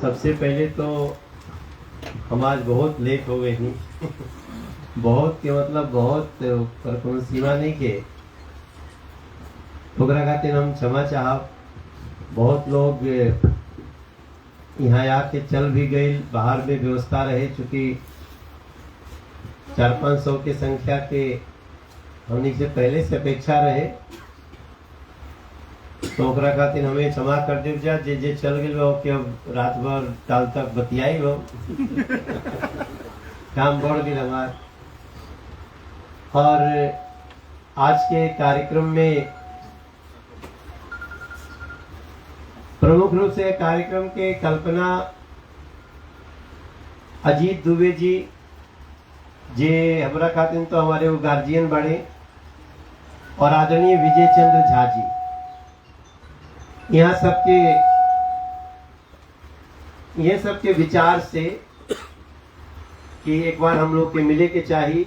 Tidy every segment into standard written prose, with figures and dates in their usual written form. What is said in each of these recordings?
सबसे पहले तो हम आज बहुत लेट हो गए हैं बहुत के मतलब बहुत पर कोनो सीमा नहीं के ओकरा खातिर हम क्षमा चाहब। बहुत लोग यहाँ आके चल भी गए, बाहर में व्यवस्था रहे, चूंकि 400-500 के संख्या के हमने से पहले से अपेक्षा रहे, तो ओकरा खातिर हमें क्षमा कर दे जा। जे जे चल गए वो के अब रात भर टाल तक बतियाई हो काम बढ़ गए हमार। और आज के कार्यक्रम में प्रमुख रूप से कार्यक्रम के कल्पना अजीत दुबे जी, जे हमरा खातिर तो हमारे वो गार्जियन बड़े, और आदरणीय विजय चंद्र झा जी, यहाँ सबके विचार से कि एक बार हम लोग के मिले के चाहिए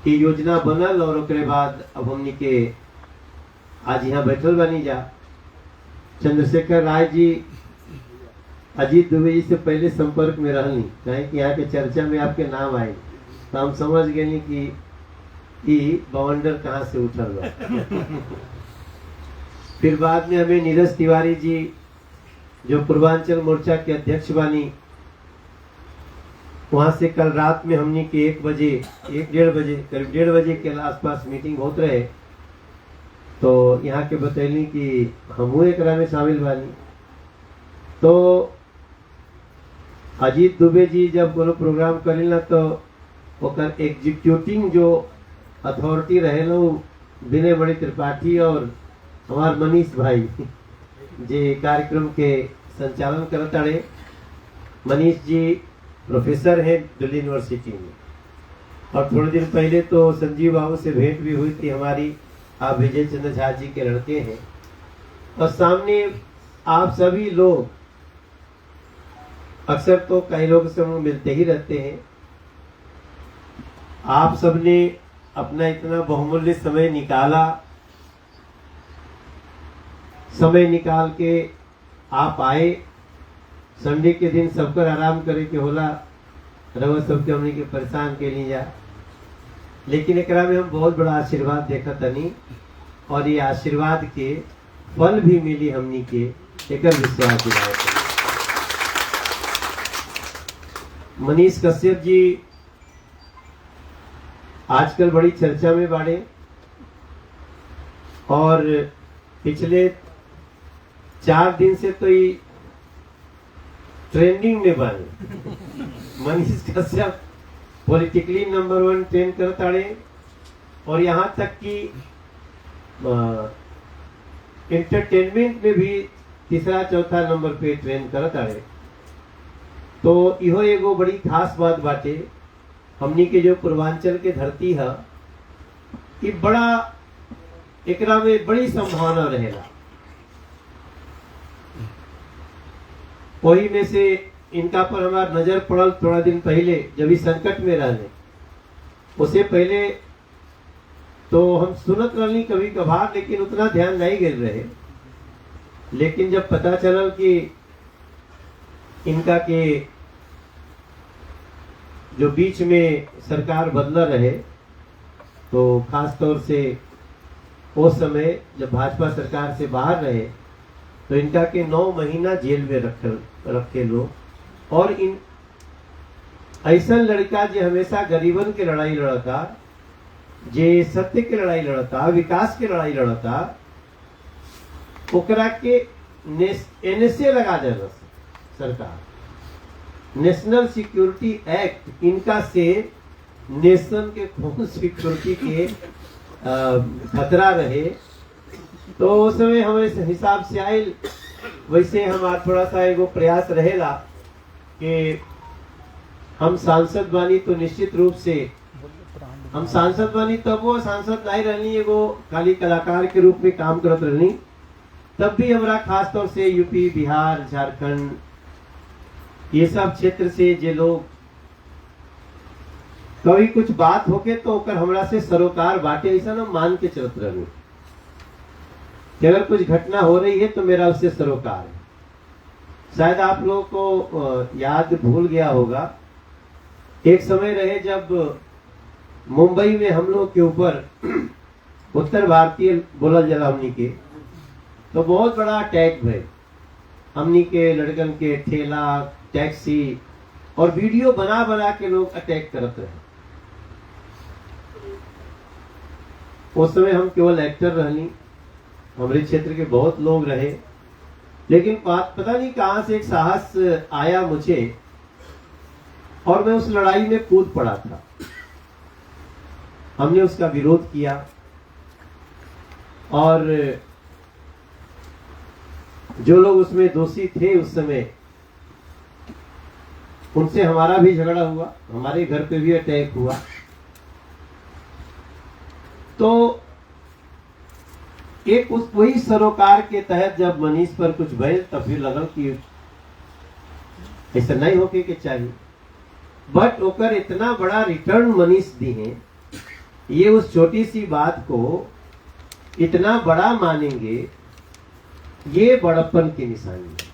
कि योजना बनल, और उसके बाद अब हमनी के आज यहाँ बैठल बनी जा। चंद्रशेखर राय जी अजीत दुबे जी से पहले संपर्क में रहनी, कहें कि यहाँ के चर्चा में आपके नाम आए, तो हम समझ गए कि बवंडर कहाँ से उठल बा। फिर बाद में हमें नीरज तिवारी जी, जो पूर्वांचल मोर्चा के अध्यक्ष बानी, वहां से कल रात में हमने के 1 बजे 1-1:30 बजे करीब 1:30 बजे के आसपास मीटिंग होत रहे, तो यहाँ के बतैली कि हमहू एकरा में शामिल बानी। तो अजीत दुबे जी जब कोनो प्रोग्राम करेला तो ओकर एग्जीक्यूटिंग जो अथॉरिटी रहेला विनय बड़ी त्रिपाठी और हमार मनीष भाई जे कार्यक्रम के संचालन करता रहे। मनीष जी प्रोफेसर हैं दिल्ली यूनिवर्सिटी में, और थोड़े दिन पहले तो संजीव बाबू से भेंट भी हुई थी हमारी। आप विजय चंद्र झा जी के लड़के हैं, और सामने आप सभी लोग अक्सर तो कई लोग से हम मिलते ही रहते हैं। आप सबने अपना इतना बहुमूल्य समय निकाल के आप आए। संडे के दिन सबकर आराम करे के होला, रवा सबके हमने के परेशान के लिए जा, लेकिन एकरा में हम बहुत बड़ा आशीर्वाद देखा तनी, और ये आशीर्वाद के फल भी मिली हमनी के एकर विश्वास दिलाए। मनीष कश्यप जी आजकल बड़ी चर्चा में बाड़े, और पिछले 4 दिन से तो ये ट्रेंडिंग में बने। Manish Kashyap politically number 1 train करता रहे, और यहाँ तक कि एंटरटेनमेंट में भी 3-4 नंबर पे ट्रेन करता रहे। तो इहो एगो बड़ी खास बात बाटे, हमनी के जो पूर्वांचल के धरती है, कि बड़ा एकरा में बड़ी संभावना रहेला। वही में से इनका पर हमार नजर पड़ल थोड़ा दिन पहले, जब इस संकट में रहने, उससे पहले तो हम सुनत रहनी कभी कभार, लेकिन उतना ध्यान नहीं गए रहे। लेकिन जब पता चलल कि इनका के जो बीच में सरकार बदला रहे, तो खास तौर से उस समय जब भाजपा सरकार से बाहर रहे, तो इनका के 9 महीना जेल में रखे लोग, और इन ऐसा लड़का जो हमेशा गरीबन के लड़ाई लड़ता, जे सत्य के लड़ाई लड़ता, विकास के लड़ाई लड़ता, ओकरा के एनएसए लगा देना सरकार, नेशनल सिक्योरिटी एक्ट, इनका से नेशन के कौन सिक्योरिटी के खतरा रहे। तो उस समय हमें हिसाब से आये, वैसे हमारा थोड़ा सा एगो प्रयास रहेगा कि हम सांसद बानी, तो निश्चित रूप से हम सांसद बानी, तब वो सांसद नहीं रहनी, एगो खाली कलाकार के रूप में काम करत रहनी। तब भी हमारा खास तौर से यूपी, बिहार, झारखंड, ये सब क्षेत्र से जे लोग कभी कुछ बात होके तो ओकर हमरा से सरोकार बाटे, ऐसा ना मान के चलत रहनी कि अगर कुछ घटना हो रही है तो मेरा उससे सरोकार है। शायद आप लोगों को याद भूल गया होगा, एक समय रहे जब मुंबई में हम लोग के ऊपर उत्तर भारतीय बोलल जला हमनी के, तो बहुत बड़ा अटैक भय हमनी के लड़कन के ठेला टैक्सी और वीडियो बना बना के लोग अटैक करत रहे। उस समय हम केवल एक्टर रहनी, हमारे क्षेत्र के बहुत लोग रहे, लेकिन पता नहीं कहां से एक साहस आया मुझे और मैं उस लड़ाई में कूद पड़ा था। हमने उसका विरोध किया और जो लोग उसमें दोषी थे उस समय, उनसे हमारा भी झगड़ा हुआ, हमारे घर पे भी अटैक हुआ। तो एक उस वही सरोकार के तहत जब मनीष पर कुछ भय, तब फिर लगल कि ऐसा नहीं होके के चाहिए, बट ओकर इतना बड़ा रिटर्न मनीष दी है, ये उस छोटी सी बात को इतना बड़ा मानेंगे, ये बड़प्पन की निशानी है।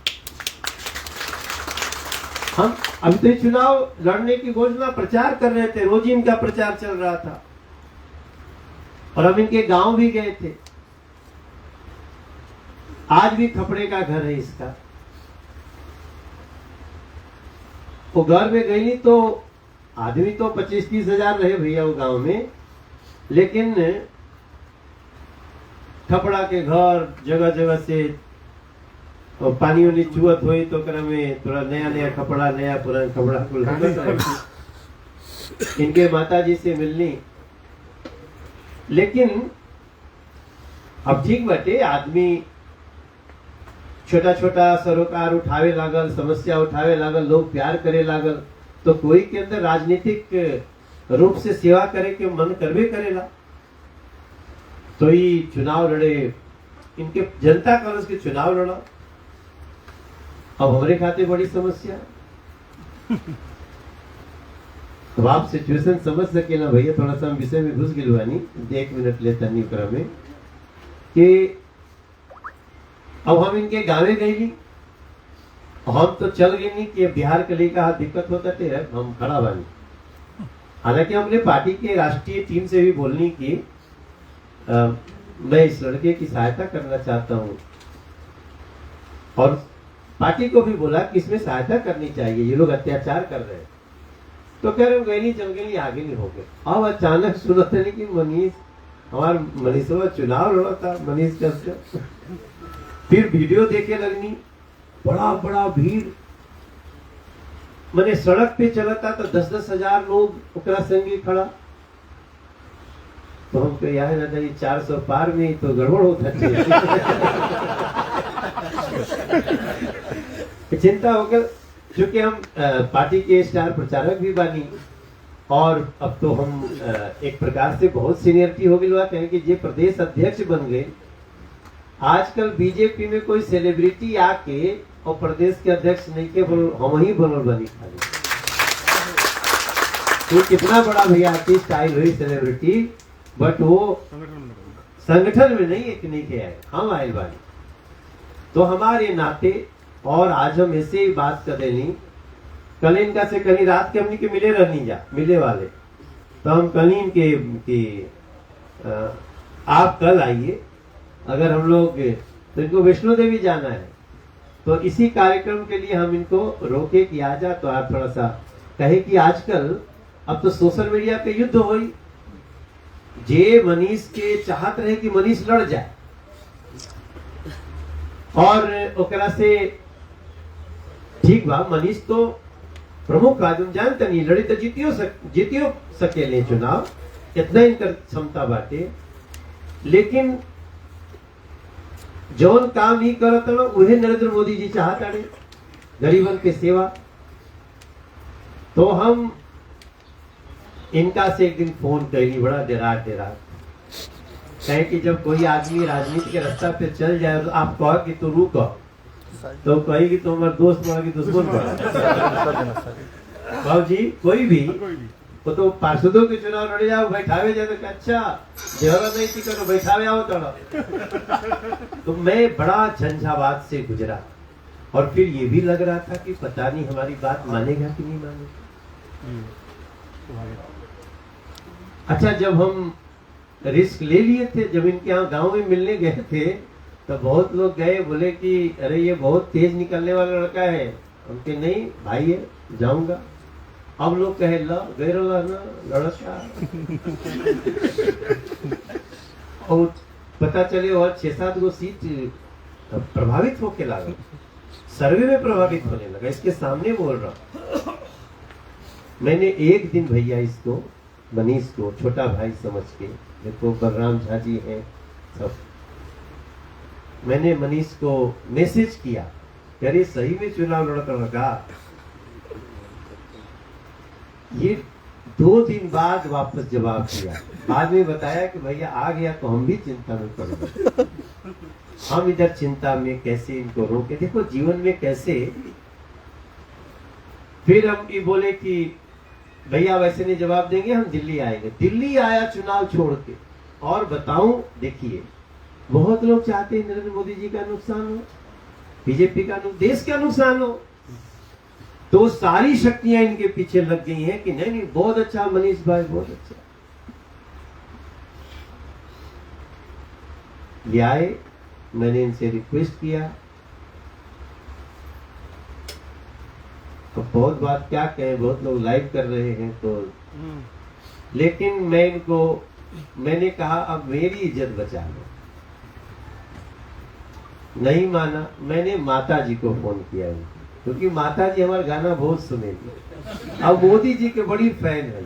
हम अभी तो चुनाव लड़ने की घोषणा प्रचार कर रहे थे, रोज इनका प्रचार चल रहा था और हम इनके गांव भी गए थे। आज भी खपड़े का घर है इसका। वो घर में गई नहीं तो आदमी तो 25-30 हजार रहे भैया वो गांव में, लेकिन खपड़ा के घर जगह जगह से पानी वानी चुअत हुई तो में थोड़ा नया नया कपड़ा, नया पुराना कपड़ा को इनके माता जी से मिलनी। लेकिन अब ठीक बाटे, आदमी छोटा छोटा सरोकार उठावे लागल, समस्या उठावे लागल, लोग प्यार करे लागल, तो कोई के अंदर राजनीतिक रूप से सेवा करे के मन करवे करेला। तो ये चुनाव लड़े, इनके जनता कांग्रेस के चुनाव लड़ा। अब हमारे खाते बड़ी समस्या। तो आप सिचुएशन समझ सके ना भैया, थोड़ा सा हम विषय में घुस गिलवानी, 1 मिनट लेता नहीं क्रम में कि अब हम इनके गावे गई नहीं, हम तो चल गए नहीं कि बिहार के लिए कहा दिक्कत होता थे, हम खड़ा बानी। हालांकि हमने पार्टी के राष्ट्रीय टीम से भी बोलनी की मैं इस लड़के की सहायता करना चाहता हूं और पार्टी को भी बोला कि इसमें सहायता करनी चाहिए, ये लोग अत्याचार कर रहे हैं। तो कह रहे गए नहीं, चल गए नहीं, आगे नहीं हो गए। अब अचानक सुनते नहीं कि मनीष, हमारा मनीषवा चुनाव लड़ा था, मनीष कश्यप। फिर वीडियो देखे लगनी, बड़ा बड़ा भीड़, मैंने सड़क पे चला था तो 10-10 हजार लोग ओकरा संगे खड़ा। तो हमको याद रहता ये 400 पार में तो गड़बड़ होता चाहिए। चिंता होकर, चूंकि हम पार्टी के स्टार प्रचारक भी बानी और अब तो हम एक प्रकार से बहुत सीनियरिटी हो गई हुआ, कहें कि ये प्रदेश अध्यक्ष बन गए। आजकल बीजेपी में कोई सेलिब्रिटी आके और प्रदेश के अध्यक्ष नहीं के हम ही बनल बनी खाली। तो कितना बड़ा भैया आर्टिस्ट आई हुई सेलिब्रिटी, बट वो संगठन में नहीं एक नहीं के आए, हम आयल बानी। तो हमारे नाते और आज हम ऐसे ही बात कर देनी, कल इनका से कहीं रात के हमने के मिले रहनी जा मिले वाले, तो हम कल इनके कि आप कल आइए, अगर हम लोग तो इनको वैष्णो देवी जाना है, तो इसी कार्यक्रम के लिए हम इनको रोके कि आ जा। तो आप थोड़ा सा कहे कि आजकल अब तो सोशल मीडिया पे युद्ध हो गई, जे मनीष के चाहत रहे कि मनीष लड़ जाए और ओकरा से ठीक बा, मनीष तो प्रमुख राजन जानते नहीं, लड़ी तो जीतियो सकेले चुनाव, इतना इनकर क्षमता बाटे। लेकिन जौन काम ही करत ना उहे नरेंद्र मोदी जी चाहता रहे, गरीबन के सेवा। तो हम इनका से एक दिन फोन कैली, बड़ा डेरा कहे कि जब कोई आदमी राजनीति के रास्ता पे चल जाए तो आप कहो कि तू रुक, तो कहेगी तो हमारे दोस्त बड़ा कि दुश्मन बड़ा। बाबू जी कोई भी वो तो पार्षदों के चुनाव लड़े जाओ, बैठावे जाए तो अच्छा देवरा नहीं थी करो, बैठावे आओ थोड़ा। तो मैं बड़ा झंझावात से गुजरा और फिर ये भी लग रहा था कि पता नहीं हमारी बात मानेगा कि नहीं मानेगा। अच्छा, जब हम रिस्क ले लिए थे, जब इनके यहाँ गांव में मिलने गए थे, तो बहुत लोग गए, बोले कि अरे ये बहुत तेज निकलने वाला लड़का है। उनके नहीं भाई है, जाऊंगा। अब लोग कहे ला गए ना लड़का और पता चले और 6-7 गो सीट प्रभावित होके लगा, सर्वे में प्रभावित होने लगा। इसके सामने बोल रहा। मैंने एक दिन भैया इसको, मनीष को छोटा भाई समझ के, देखो बलराम झा जी हैं सब, मैंने मनीष को मैसेज किया, अरे सही में चुनाव लड़का। ये 2 दिन बाद वापस जवाब दिया। बाद में बताया कि भैया आ गया तो हम भी चिंता में पड़ गए। हम इधर चिंता में कैसे इनको रोके। देखो जीवन में कैसे। फिर हम ये बोले कि भैया वैसे नहीं जवाब देंगे, हम दिल्ली आएंगे। दिल्ली आया चुनाव छोड़ के। और बताऊं, देखिए बहुत लोग चाहते हैं नरेंद्र मोदी जी का नुकसान हो, बीजेपी का देश का नुकसान हो, तो सारी शक्तियां इनके पीछे लग गई हैं कि नहीं बहुत अच्छा मनीष भाई, बहुत अच्छा। ले आए, मैंने इनसे रिक्वेस्ट किया, तो बहुत बात क्या कहें, बहुत लोग लाइव कर रहे हैं तो, लेकिन मैंने कहा अब मेरी इज्जत बचा लो। नहीं माना। मैंने माता जी को फोन किया, क्योंकि माता जी हमारा गाना बहुत सुनेगी, अब मोदी जी के बड़ी फैन है।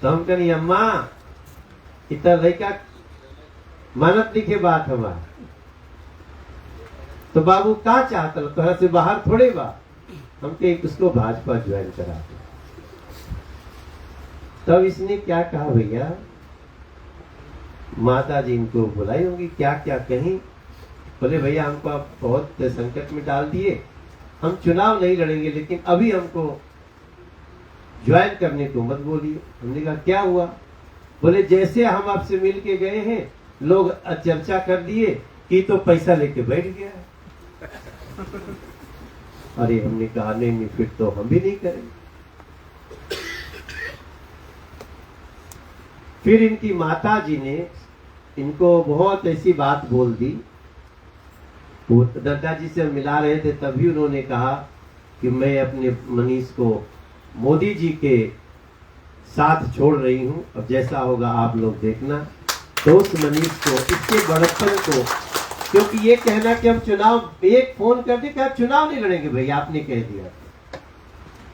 तो हम कहीं अम्मा इतना लड़का मानत लिखे बात हमारा, तो बाबू क्या चाहता तोहरा से बाहर थोड़े बा, हम के उसको भाजपा ज्वाइन करा दो। तब इसने क्या कहा, भैया माता जी इनको बुलाई होंगी, क्या क्या कहीं। बोले भैया हमको आप बहुत संकट में डाल दिए, हम चुनाव नहीं लड़ेंगे, लेकिन अभी हमको ज्वाइन करने को मत बोलिए। हमने कहा क्या हुआ। बोले जैसे हम आपसे मिल के गए हैं, लोग चर्चा कर दिए कि तो पैसा लेके बैठ गया। अरे हमने कहा नहीं, फिर तो हम भी नहीं करेंगे। फिर इनकी माता जी ने इनको बहुत ऐसी बात बोल दी। वो दादाजी से मिला रहे थे, तभी उन्होंने कहा कि मैं अपने मनीष को मोदी जी के साथ छोड़ रही हूं, अब जैसा होगा आप लोग देखना। तो उस मनीष को, इसके बड़प्पन को, क्योंकि ये कहना कि हम चुनाव, एक फोन करके कि आप चुनाव नहीं लड़ेंगे भैया, आपने कह दिया,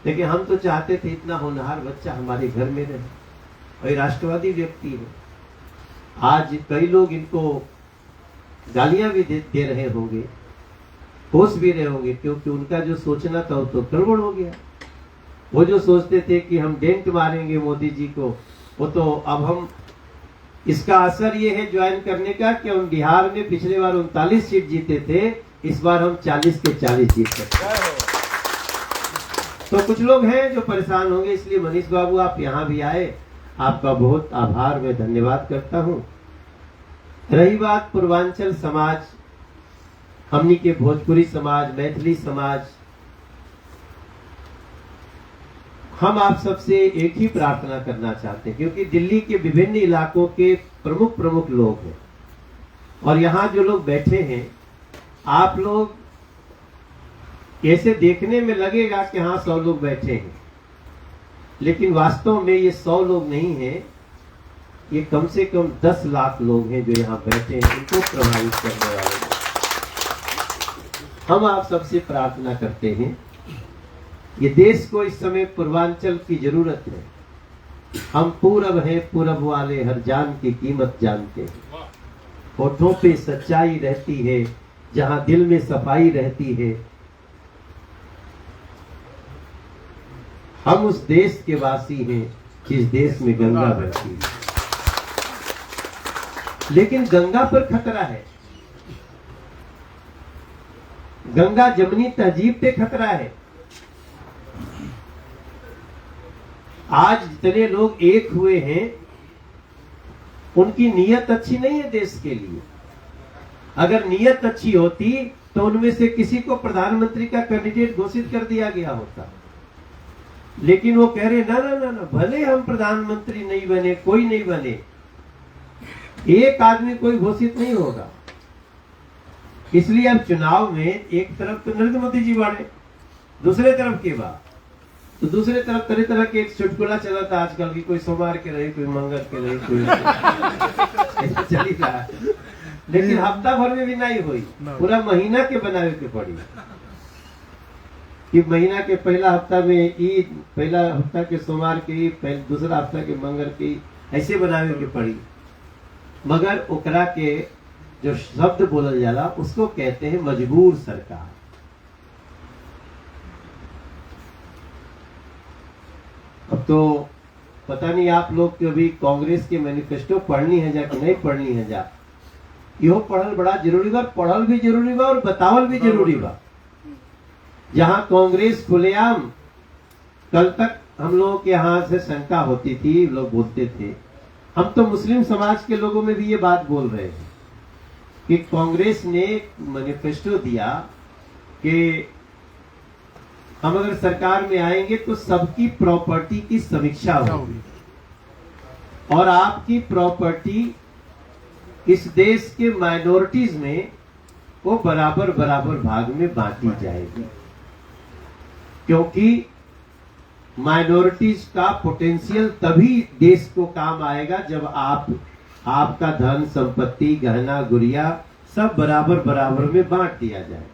लेकिन हम तो चाहते थे इतना होनहार बच्चा हमारे घर में रहे, और राष्ट्रवादी व्यक्ति है। आज कई लोग इनको गालियां भी दे रहे होंगे, कोस भी रहे होंगे, क्योंकि उनका जो सोचना था वो तो गड़बड़ हो गया। वो जो सोचते थे कि हम डेंट मारेंगे मोदी जी को, वो तो अब हम, इसका असर ये है ज्वाइन करने का कि हम बिहार में पिछले बार 39 सीट जीते थे, इस बार हम 40 के 40 जीत सकते हैं। तो कुछ लोग हैं जो परेशान होंगे, इसलिए मनीष बाबू आप यहाँ भी आए, आपका बहुत आभार, मैं धन्यवाद करता हूँ। रही बात पूर्वांचल समाज, हमनी के भोजपुरी समाज, मैथिली समाज, हम आप सबसे एक ही प्रार्थना करना चाहते हैं, क्योंकि दिल्ली के विभिन्न इलाकों के प्रमुख लोग हैं, और यहाँ जो लोग बैठे हैं, आप लोग ऐसे देखने में लगेगा कि हाँ 100 लोग बैठे हैं, लेकिन वास्तव में ये 100 लोग नहीं हैं, ये कम से कम 10 लाख लोग हैं जो यहाँ बैठे हैं, इनको प्रभावित करने वाले लोग। हम आप सबसे प्रार्थना करते हैं, ये देश को इस समय पूर्वांचल की जरूरत है। हम पूरब हैं, पूरब वाले हर जान की कीमत जानते हैं। होठों पे सच्चाई रहती है, जहां दिल में सफाई रहती है। हम उस देश के वासी हैं जिस देश में गंगा बहती है, लेकिन गंगा पर खतरा है। गंगा जमनी तहजीब पे खतरा है। आज जितने लोग एक हुए हैं, उनकी नीयत अच्छी नहीं है देश के लिए। अगर नीयत अच्छी होती तो उनमें से किसी को प्रधानमंत्री का कैंडिडेट घोषित कर दिया गया होता। लेकिन वो कह रहे ना ना ना ना, भले हम प्रधानमंत्री नहीं बने, कोई नहीं बने, एक आदमी कोई घोषित नहीं होगा। इसलिए अब चुनाव में एक तरफ तो नरेंद्र मोदी जी बढ़े, दूसरे तरफ के बाद तो दूसरे तरफ तरह तरह के एक चुटकुला चला था आजकल की, कोई सोमवार के रहे, कोई मंगल के रहे, कोई ऐसा चल ही रहा है। लेकिन हफ्ता भर में भी नहीं हुई, पूरा महीना के बनावे के पड़ी कि महीना के पहला हफ्ता में ईद, पहला हफ्ता के सोमवार के ईद, दूसरा हफ्ता के मंगल के ईद, ऐसे बनावे के पड़ी। मगर ओकरा के जो शब्द बोलल जाला उसको कहते हैं मजबूर सरकार। अब तो पता नहीं आप लोग कभी कांग्रेस के मैनिफेस्टो पढ़नी है जा कि नहीं पढ़नी है जा, यो पढ़ल बड़ा जरूरी बा, पढ़ल भी जरूरी बा और बतावल भी जरूरी बा। जहां कांग्रेस खुलेआम, कल तक हम लोगों के यहाँ से शंका होती थी, लोग बोलते थे, हम तो मुस्लिम समाज के लोगों में भी ये बात बोल रहे हैं कि कांग्रेस ने मैनिफेस्टो दिया कि हम अगर सरकार में आएंगे तो सबकी प्रॉपर्टी की समीक्षा होगी और आपकी प्रॉपर्टी इस देश के माइनॉरिटीज में वो बराबर बराबर भाग में बांटी जाएगी, क्योंकि माइनॉरिटीज का पोटेंशियल तभी देश को काम आएगा जब आपका धन संपत्ति गहना गुड़िया सब बराबर बराबर में बांट दिया जाए।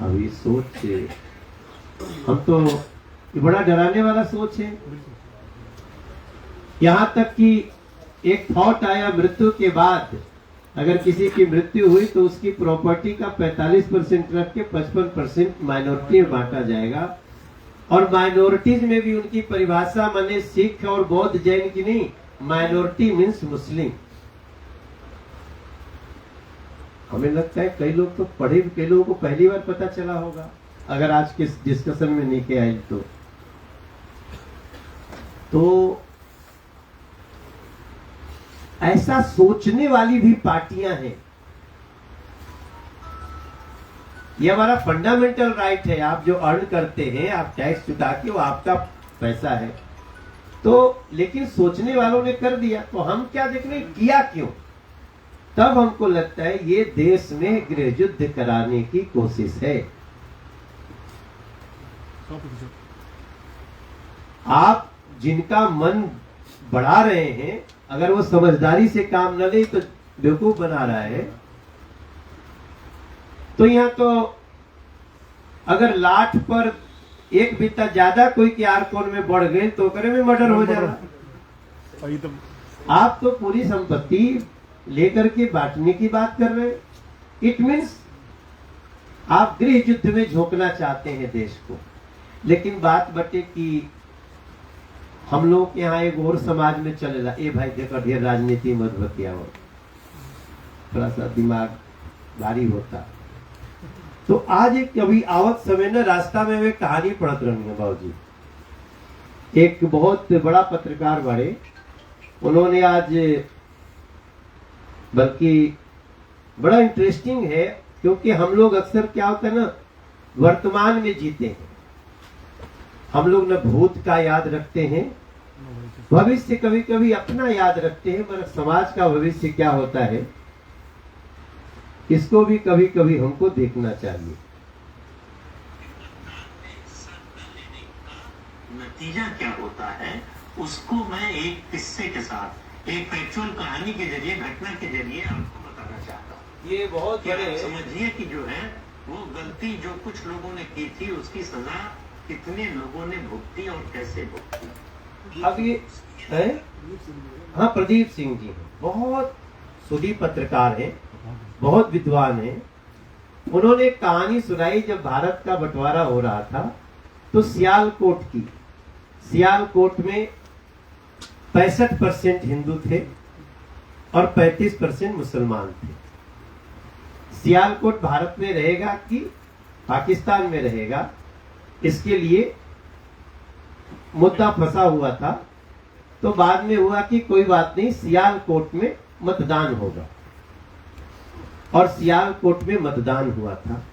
अभी सोच से हम तो ये बड़ा डराने वाला सोच है। यहां तक कि एक थॉट आया, मृत्यु के बाद अगर किसी की मृत्यु हुई तो उसकी प्रॉपर्टी का 45% रख के 55% माइनॉरिटी में बांटा जाएगा। और माइनॉरिटीज में भी उनकी परिभाषा माने सिख और बौद्ध जैन की नहीं, माइनॉरिटी मीन्स मुस्लिम। हमें लगता है कई लोग तो पढ़े, कई लोगों को पहली बार पता चला होगा अगर आज के डिस्कशन में नहीं के आए तो ऐसा सोचने वाली भी पार्टियां हैं। ये हमारा फंडामेंटल राइट है, आप जो अर्न करते हैं आप टैक्स चुका के, वो आपका पैसा है। तो लेकिन सोचने वालों ने कर दिया, तो हम क्या देख रहे हैं किया क्यों? तब हमको लगता है ये देश में गृह युद्ध कराने की कोशिश है। आप जिनका मन बढ़ा रहे हैं, अगर वो समझदारी से काम न ले तो बेवकूफ बना रहा है। तो यहाँ तो अगर लाठ पर एक बित्ता ज्यादा कोई के आर कोन में बढ़ गए तो करे में मर्डर हो जाएगा। आप तो पूरी संपत्ति लेकर के बांटने की बात कर रहे हैं। इट मीन्स आप गृह युद्ध में झोंकना चाहते हैं देश को। लेकिन बात बटे कि हम लोग यहाँ एक और समाज में चलेला, ए भाई देखो ढेर राजनीति मत बतिया हो, थोड़ा सा दिमाग भारी होता। तो आज एक कभी आवत समय न रास्ता में वे कहानी पढ़त रही है बाबूजी। एक बहुत बड़ा पत्रकार बड़े, उन्होंने आज, बल्कि बड़ा इंटरेस्टिंग है क्योंकि हम लोग अक्सर क्या होता है ना, वर्तमान में जीते हैं। हम लोग न भूत का याद रखते हैं, भविष्य कभी कभी अपना याद रखते हैं, मगर समाज का भविष्य क्या होता है इसको भी कभी कभी हमको देखना चाहिए। नतीजा क्या होता है उसको मैं एक किस्से के साथ, एक फैक्चुअल कहानी के जरिए, घटना के जरिए आपको बताना चाहता हूँ। ये बहुत बड़े समझिए कि जो है वो गलती जो कुछ लोगों ने की थी उसकी सजा कितने लोगों ने भुगती और कैसे भुगती। अब ये है, हाँ, प्रदीप सिंह जी हैं, बहुत सुधी पत्रकार हैं, बहुत विद्वान हैं। उन्होंने एक कहानी सुनाई, जब भारत का बंटवारा हो रहा था तो सियालकोट की, सियालकोट में 65% हिंदू थे और 35% मुसलमान थे। सियालकोट भारत में रहेगा कि पाकिस्तान में रहेगा, इसके लिए मुद्दा फंसा हुआ था। तो बाद में हुआ कि कोई बात नहीं, सियालकोट में मतदान होगा। और सियालकोट में मतदान हुआ था।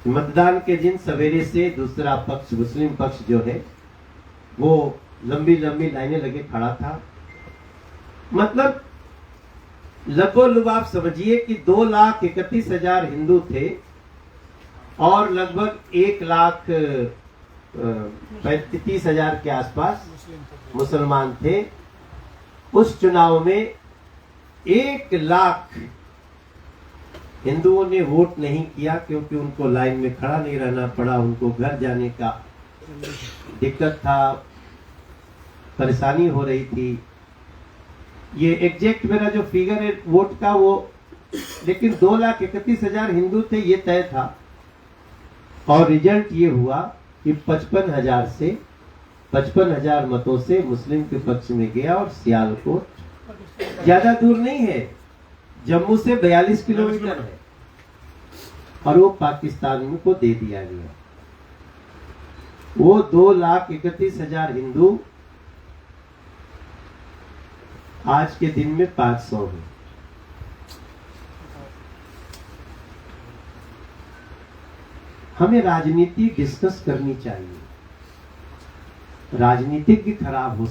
मतदान के दिन सवेरे से दूसरा पक्ष, मुस्लिम पक्ष जो है, वो लंबी लंबी लाइनें लगे खड़ा था। मतलब लगभग आप समझिए कि 2,31,000 हिंदू थे और लगभग 1,30,000 के आसपास मुसलमान थे। उस चुनाव में 1,00,000 हिंदुओं ने वोट नहीं किया, क्योंकि उनको लाइन में खड़ा नहीं रहना पड़ा, उनको घर जाने का दिक्कत था, परेशानी हो रही थी। ये एग्जैक्ट मेरा जो फिगर है वोट का वो, लेकिन 2,31,000 हिंदू थे, ये तय था। और रिजल्ट ये हुआ कि 55,000 मतों से मुस्लिम के पक्ष में गया। और सियालकोट ज्यादा दूर नहीं है, जम्मू से 42 किलोमीटर है, और वो पाकिस्तान को दे दिया गया। वो 2,31,000 हिंदू आज के दिन में 500 है। हमें राजनीति डिस्कस करनी चाहिए। राजनीतिक भी खराब हो